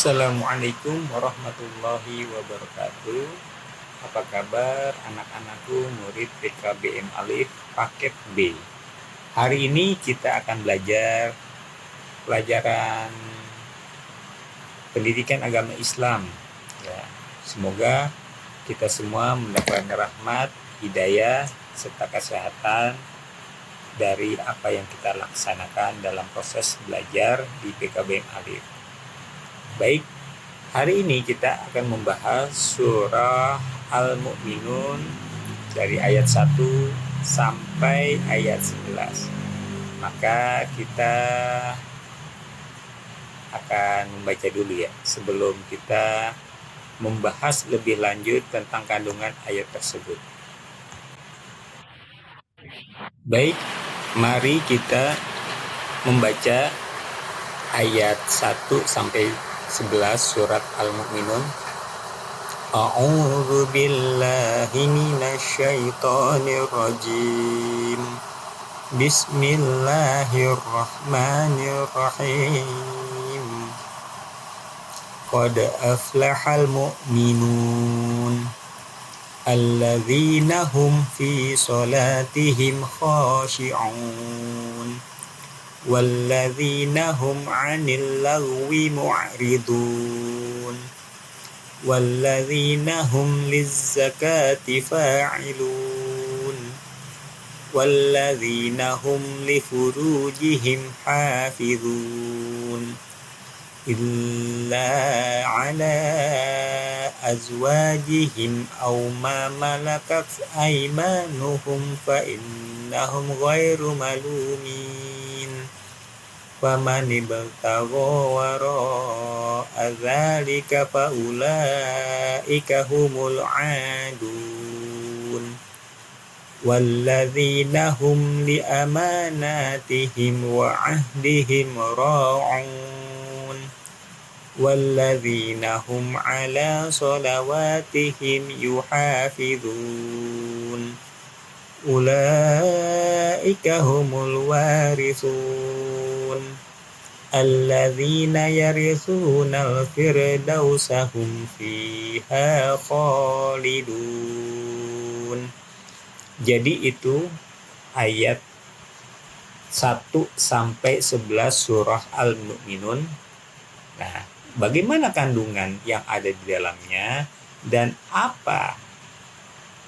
Assalamualaikum warahmatullahi wabarakatuh. Apa kabar anak-anakku murid PKBM Alif paket B? Hari ini kita akan belajar pelajaran pendidikan agama Islam. Ya, semoga kita semua mendapatkan rahmat, hidayah, serta kesehatan dari apa yang kita laksanakan dalam proses belajar di PKBM Alif. Baik, hari ini kita akan membahas surah Al-Mu'minun dari ayat 1 sampai ayat 11. Maka kita akan membaca dulu ya, sebelum kita membahas lebih lanjut tentang kandungan ayat tersebut. Baik, mari kita membaca ayat 1 sampai 11 surat Al-Mu'minun. A'udzu billahi minasyaitonir rajim. Bismillahirrahmanirrahim. Qad aflahal mu'minun alladzina hum fi salatihim khashi'un walladzina hum 'anil lagwi mu'ridun walladzina hum lizzakati fa'ilun walladzina hum lifurujihim hafizun illa 'ala azwajihim aw ma malakat aymanuhum fa innahum ghairu malumin faman ibtagha wara'a dzalika faulaika humul 'adun walladzina hum li amanatihim wa 'ahdihim ra'un walladzina hum 'ala shalawatihim yuhafizun ulaika humul warithun alladzina yarithunal firdausa hum fiha khalidun. Jadi itu ayat 1 sampai 11 surah Al-Mu'minun. Nah, bagaimana kandungan yang ada di dalamnya dan apa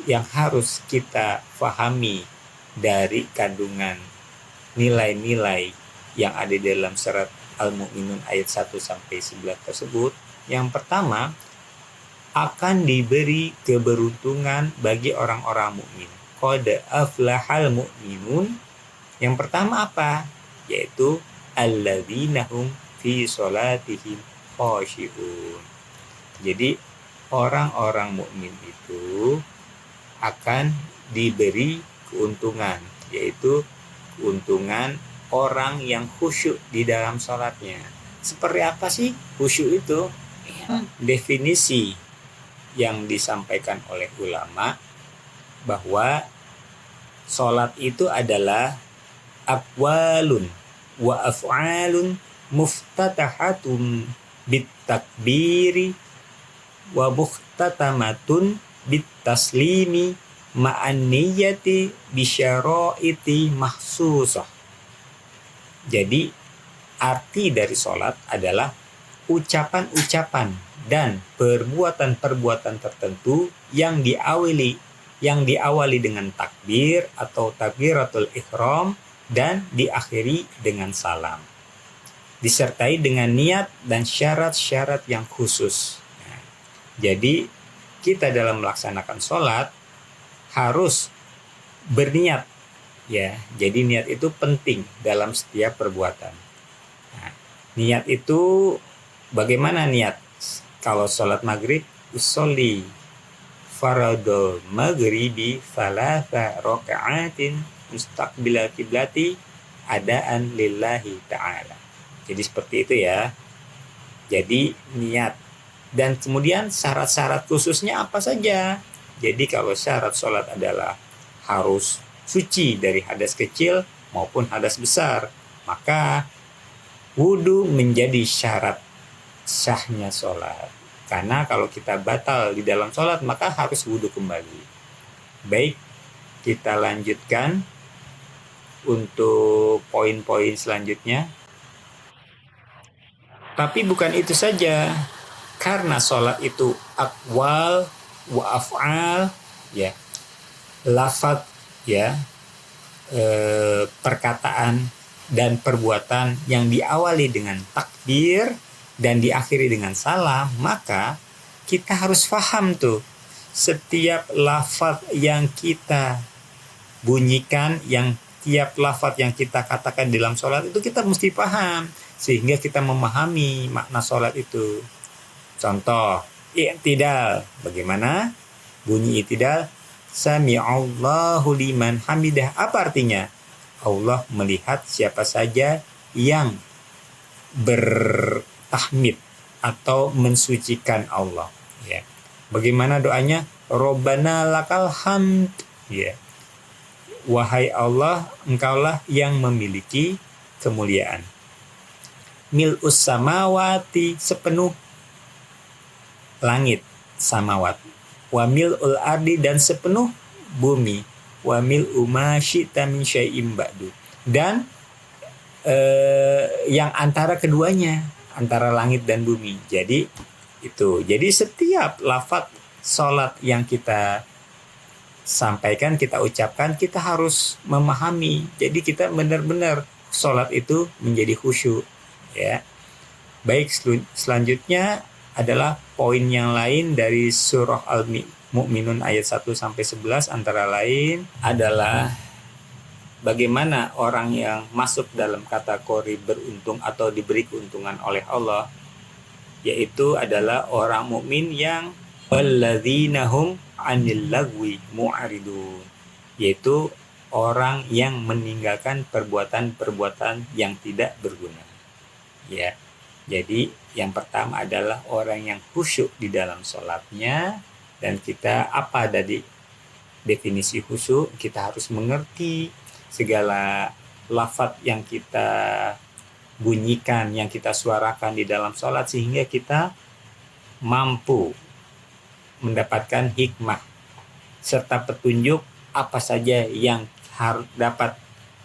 yang harus kita pahami dari kandungan nilai-nilai yang ada di dalam surat Al-Mu'minun ayat 1 sampai 11 tersebut. Yang pertama, akan diberi keberuntungan bagi orang-orang mukmin. Qad aflahal mu'minun. Yang pertama apa? Yaitu alladzina hum fi sholatihim khashi'un. Jadi orang-orang mukmin itu akan diberi keuntungan, yaitu keuntungan orang yang khusyuk di dalam sholatnya. Seperti apa sih khusyuk itu? Definisi yang disampaikan oleh ulama bahwa sholat itu adalah aqwalun wa af'alun muftatahatun bitakbiri wa muhtatamatun bitaslimi ma'an niyati bisyaraiti mahsusah. Jadi arti dari sholat adalah ucapan-ucapan dan perbuatan-perbuatan tertentu yang diawali dengan takbir atau takbiratul ihram dan diakhiri dengan salam, disertai dengan niat dan syarat-syarat yang khusus. Nah, jadi kita dalam melaksanakan sholat harus berniat, ya. Jadi niat itu penting dalam setiap perbuatan. Nah, niat itu bagaimana niat? Kalau sholat maghrib, usolli faradul maghribi thalatha raka'atin mustaqbilal kiblati adaan lillahi ta'ala. Jadi seperti itu ya. Jadi niat. Dan kemudian syarat-syarat khususnya apa saja? Jadi kalau syarat sholat adalah harus suci dari hadas kecil maupun hadas besar, maka wudhu menjadi syarat sahnya sholat. Karena kalau kita batal di dalam sholat, maka harus wudhu kembali. Baik, kita lanjutkan untuk poin-poin selanjutnya. Tapi bukan itu saja, karena sholat itu aqwal wa af'al, ya, lafaz, ya, perkataan dan perbuatan yang diawali dengan takbir dan diakhiri dengan salam, maka kita harus paham tuh setiap lafaz yang kita bunyikan, yang tiap lafaz yang kita katakan dalam sholat itu kita mesti paham sehingga kita memahami makna sholat itu. Contoh, i'tidal. Bagaimana bunyi i'tidal? Sami'allahu liman hamidah. Apa artinya? Allah melihat siapa saja yang bertahmid atau mensucikan Allah. Ya. Bagaimana doanya? Robbana lakal hamd. Ya. Wahai Allah, engkaulah yang memiliki kemuliaan. Mil'us samawati, sepenuh langit samawat. Wa mil'ul ardi, dan sepenuh bumi. Wa mil'u ma syi'ta min syai'im ba'du. Dan yang antara keduanya, antara langit dan bumi. Jadi itu. Jadi setiap lafaz salat yang kita sampaikan, kita ucapkan, kita harus memahami. Jadi kita benar-benar salat itu menjadi khusyuk, ya. Baik, selanjutnya adalah poin yang lain dari surah Al-Mu'minun ayat 1-11, antara lain adalah bagaimana orang yang masuk dalam kategori beruntung atau diberi keuntungan oleh Allah, yaitu adalah orang mukmin yang walladzina hum 'anil lagwi mu'ridun, yaitu orang yang meninggalkan perbuatan-perbuatan yang tidak berguna. Ya. Jadi yang pertama adalah orang yang khusyuk di dalam sholatnya. Dan kita apa dari definisi khusyuk? Kita harus mengerti segala lafaz yang kita bunyikan, yang kita suarakan di dalam sholat, sehingga kita mampu mendapatkan hikmah serta petunjuk apa saja yang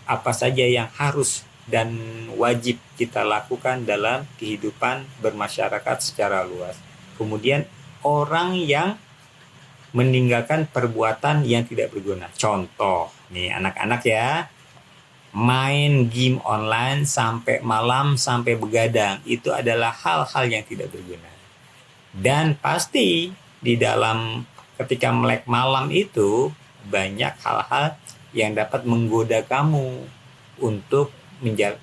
apa saja yang harus dan wajib kita lakukan dalam kehidupan bermasyarakat secara luas. Kemudian orang yang meninggalkan perbuatan yang tidak berguna. Contoh, nih anak-anak ya, main game online sampai malam, sampai begadang, itu adalah hal-hal yang tidak berguna. Dan pasti di dalam ketika melek malam itu banyak hal-hal yang dapat menggoda kamu untuk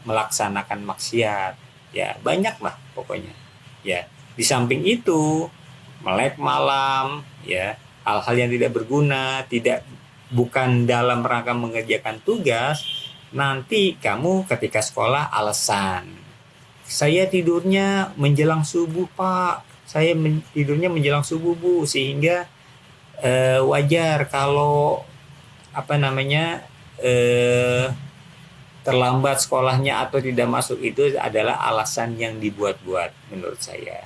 melaksanakan maksiat, ya banyaklah pokoknya, ya. Di samping itu melek malam, ya, hal-hal yang tidak berguna, bukan dalam rangka mengerjakan tugas, nanti kamu ketika sekolah alasan, saya tidurnya menjelang subuh Pak, saya tidurnya menjelang subuh Bu, sehingga wajar kalau terlambat sekolahnya atau tidak masuk. Itu adalah alasan yang dibuat-buat menurut saya.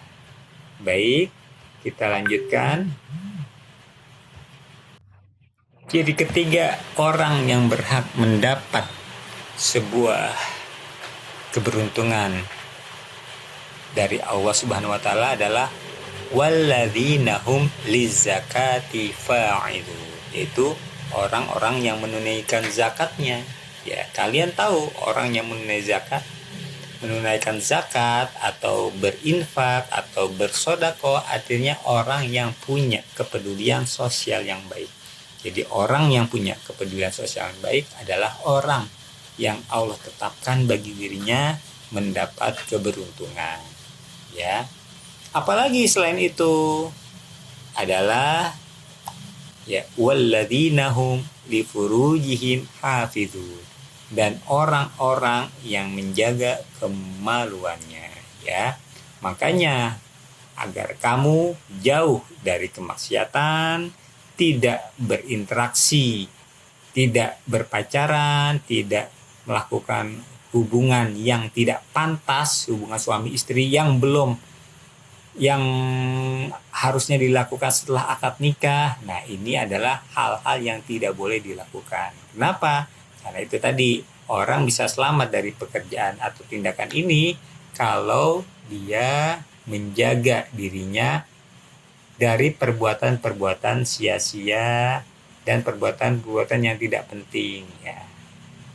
Baik, kita lanjutkan. Jadi ketiga orang yang berhak mendapat sebuah keberuntungan dari Allah Subhanahu wa taala adalah walladzina hum lizakati fa'ilun, yaitu orang-orang yang menunaikan zakatnya. Ya, kalian tahu orang yang menunaikan zakat atau berinfak atau bersedekah, artinya orang yang punya kepedulian sosial yang baik. Jadi orang yang punya kepedulian sosial yang baik adalah orang yang Allah tetapkan bagi dirinya mendapat keberuntungan. Ya. Apalagi selain itu adalah ya walladzina hum li furujihim hafizun, dan orang-orang yang menjaga kemaluannya, ya. Makanya agar kamu jauh dari kemaksiatan, tidak berinteraksi, tidak berpacaran, tidak melakukan hubungan yang tidak pantas, hubungan suami istri yang belum yang harusnya dilakukan setelah akad nikah. Nah, ini adalah hal-hal yang tidak boleh dilakukan. Kenapa? Karena itu tadi, orang bisa selamat dari pekerjaan atau tindakan ini kalau dia menjaga dirinya dari perbuatan-perbuatan sia-sia dan perbuatan-perbuatan yang tidak penting. Ya.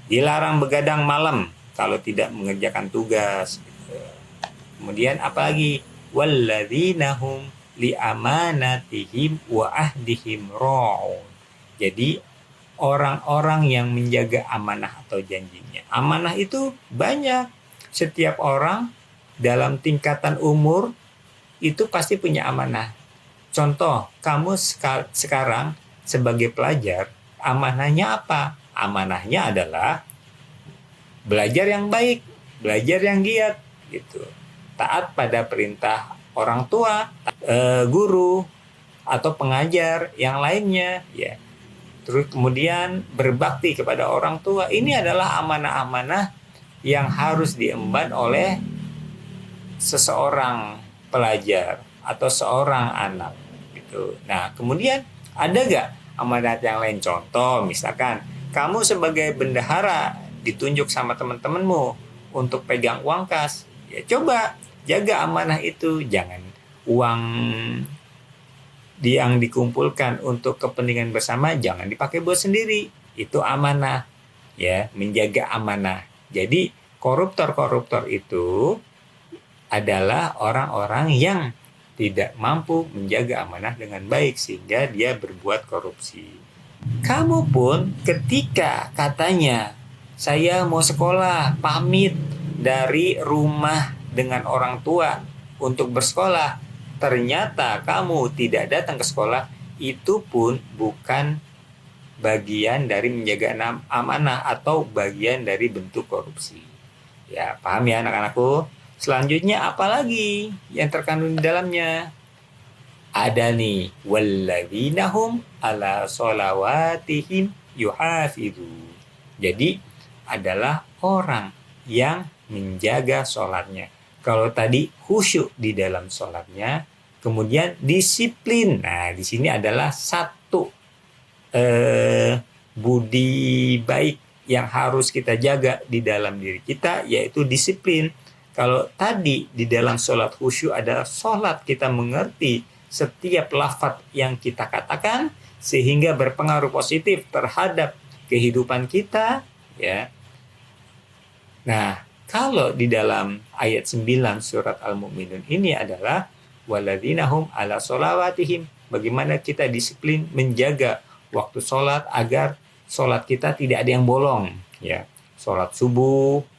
Dilarang begadang malam kalau tidak mengerjakan tugas. Gitu. Kemudian apalagi? Walladzina hum liamanatihim wa ahdihim ra'un. Jadi orang-orang yang menjaga amanah atau janjinya. Amanah itu banyak. Setiap orang dalam tingkatan umur itu pasti punya amanah. Contoh, kamu sekarang sebagai pelajar, amanahnya apa? Amanahnya adalah belajar yang baik, belajar yang giat, gitu. Taat pada perintah orang tua, guru, atau pengajar yang lainnya, ya. Terus kemudian berbakti kepada orang tua. Ini adalah amanah-amanah yang harus diemban oleh seseorang pelajar atau seorang anak. Gitu. Nah, kemudian ada gak amanat yang lain? Contoh, misalkan kamu sebagai bendahara ditunjuk sama teman-temanmu untuk pegang uang kas. Ya coba jaga amanah itu. Jangan uang yang dikumpulkan untuk kepentingan bersama jangan dipakai buat sendiri. Itu amanah. Ya, menjaga amanah. Jadi koruptor-koruptor itu adalah orang-orang yang tidak mampu menjaga amanah dengan baik sehingga dia berbuat korupsi. Kamu pun ketika katanya saya mau sekolah, pamit dari rumah dengan orang tua untuk bersekolah, ternyata kamu tidak datang ke sekolah, itu pun bukan bagian dari menjaga amanah atau bagian dari bentuk korupsi. Ya, paham ya anak-anakku? Selanjutnya apalagi yang terkandung di dalamnya? Ada nih, walladzina hum ala sholawatihim yuhafidzu. Jadi adalah orang yang menjaga sholatnya. Kalau tadi khusyuk di dalam sholatnya, kemudian disiplin. Nah, di sini adalah satu budi baik yang harus kita jaga di dalam diri kita, yaitu disiplin. Kalau tadi di dalam sholat khusyuk adalah sholat kita mengerti setiap lafaz yang kita katakan sehingga berpengaruh positif terhadap kehidupan kita, ya. Nah, kalau di dalam ayat 9 surat Al-Mu'minun ini adalah walladzina hum ala sholawatihim, bagaimana kita disiplin menjaga waktu sholat agar sholat kita tidak ada yang bolong, ya. Sholat subuh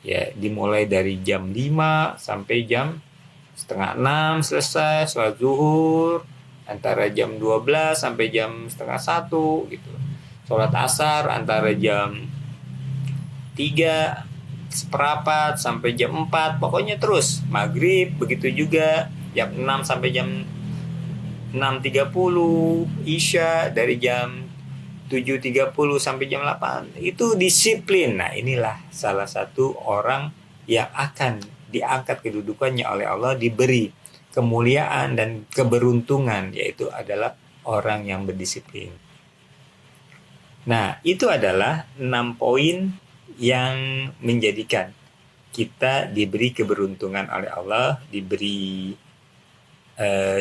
ya dimulai dari jam 5 sampai jam setengah 6 selesai. Sholat zuhur antara jam 12 sampai jam setengah 1 gitu. Sholat asar antara jam 3 seperempat sampai jam 4, pokoknya terus. Maghrib begitu juga, jam 6 sampai jam 6.30. Isya dari jam 7.30 sampai jam 8. Itu disiplin. Nah, inilah salah satu orang yang akan diangkat kedudukannya oleh Allah, diberi kemuliaan dan keberuntungan, yaitu adalah orang yang berdisiplin. Nah, itu adalah 6 poin yang menjadikan kita diberi keberuntungan oleh Allah, diberi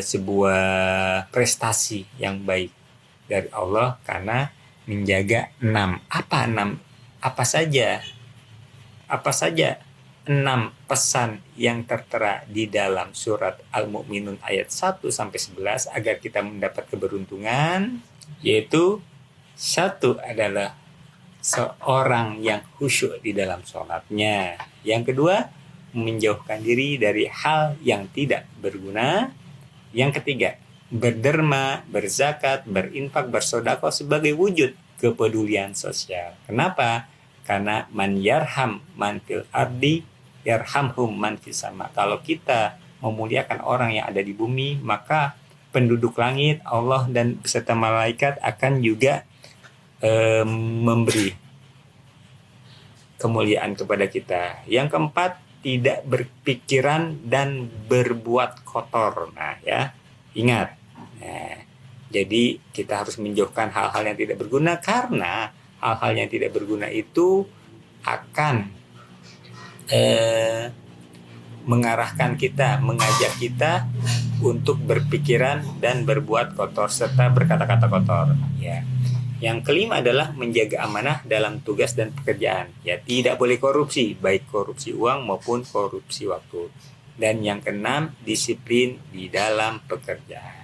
sebuah prestasi yang baik dari Allah karena menjaga 6. Apa 6? Apa saja 6 pesan yang tertera di dalam surat Al-Mu'minun ayat 1 sampai 11 agar kita mendapat keberuntungan, yaitu 1 adalah seorang yang khusyuk di dalam sholatnya. Yang kedua, menjauhkan diri dari hal yang tidak berguna. Yang ketiga, berderma, berzakat, berinfak, bersedekah sebagai wujud kepedulian sosial. Kenapa? Karena man yarham man fil ardi yarhamhum man fis sama. Kalau kita memuliakan orang yang ada di bumi, maka penduduk langit, Allah dan beserta malaikat akan juga memberi kemuliaan kepada kita. Yang keempat, tidak berpikiran dan berbuat kotor. Nah, ya, ingat. Nah, jadi kita harus menjauhkan hal-hal yang tidak berguna, karena hal-hal yang tidak berguna itu akan mengarahkan kita, mengajak kita untuk berpikiran dan berbuat kotor serta berkata-kata kotor. Ya. Yang kelima adalah menjaga amanah dalam tugas dan pekerjaan. Ya, tidak boleh korupsi, baik korupsi uang maupun korupsi waktu. Dan yang keenam, disiplin di dalam pekerjaan.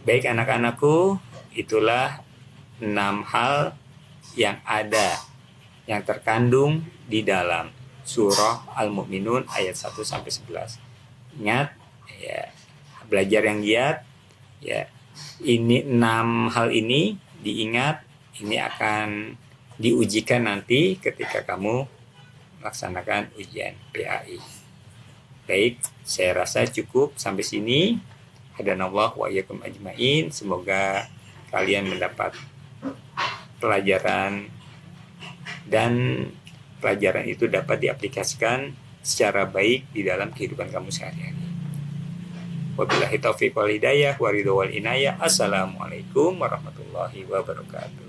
Baik anak-anakku, itulah 6 hal yang ada, yang terkandung di dalam surah Al-Mu'minun ayat 1 sampai 11. Ingat, ya, belajar yang giat, ya. Ini 6 hal ini diingat, ini akan diujikan nanti ketika kamu melaksanakan ujian PAI. Baik, saya rasa cukup sampai sini. Hadanallah wa iyyakum ajmain. Semoga kalian mendapat pelajaran dan pelajaran itu dapat diaplikasikan secara baik di dalam kehidupan kamu sehari-hari. Wabillahi taufiq wal hidayah wa ridha wal inayah. Assalamualaikum warahmatullahi wabarakatuh.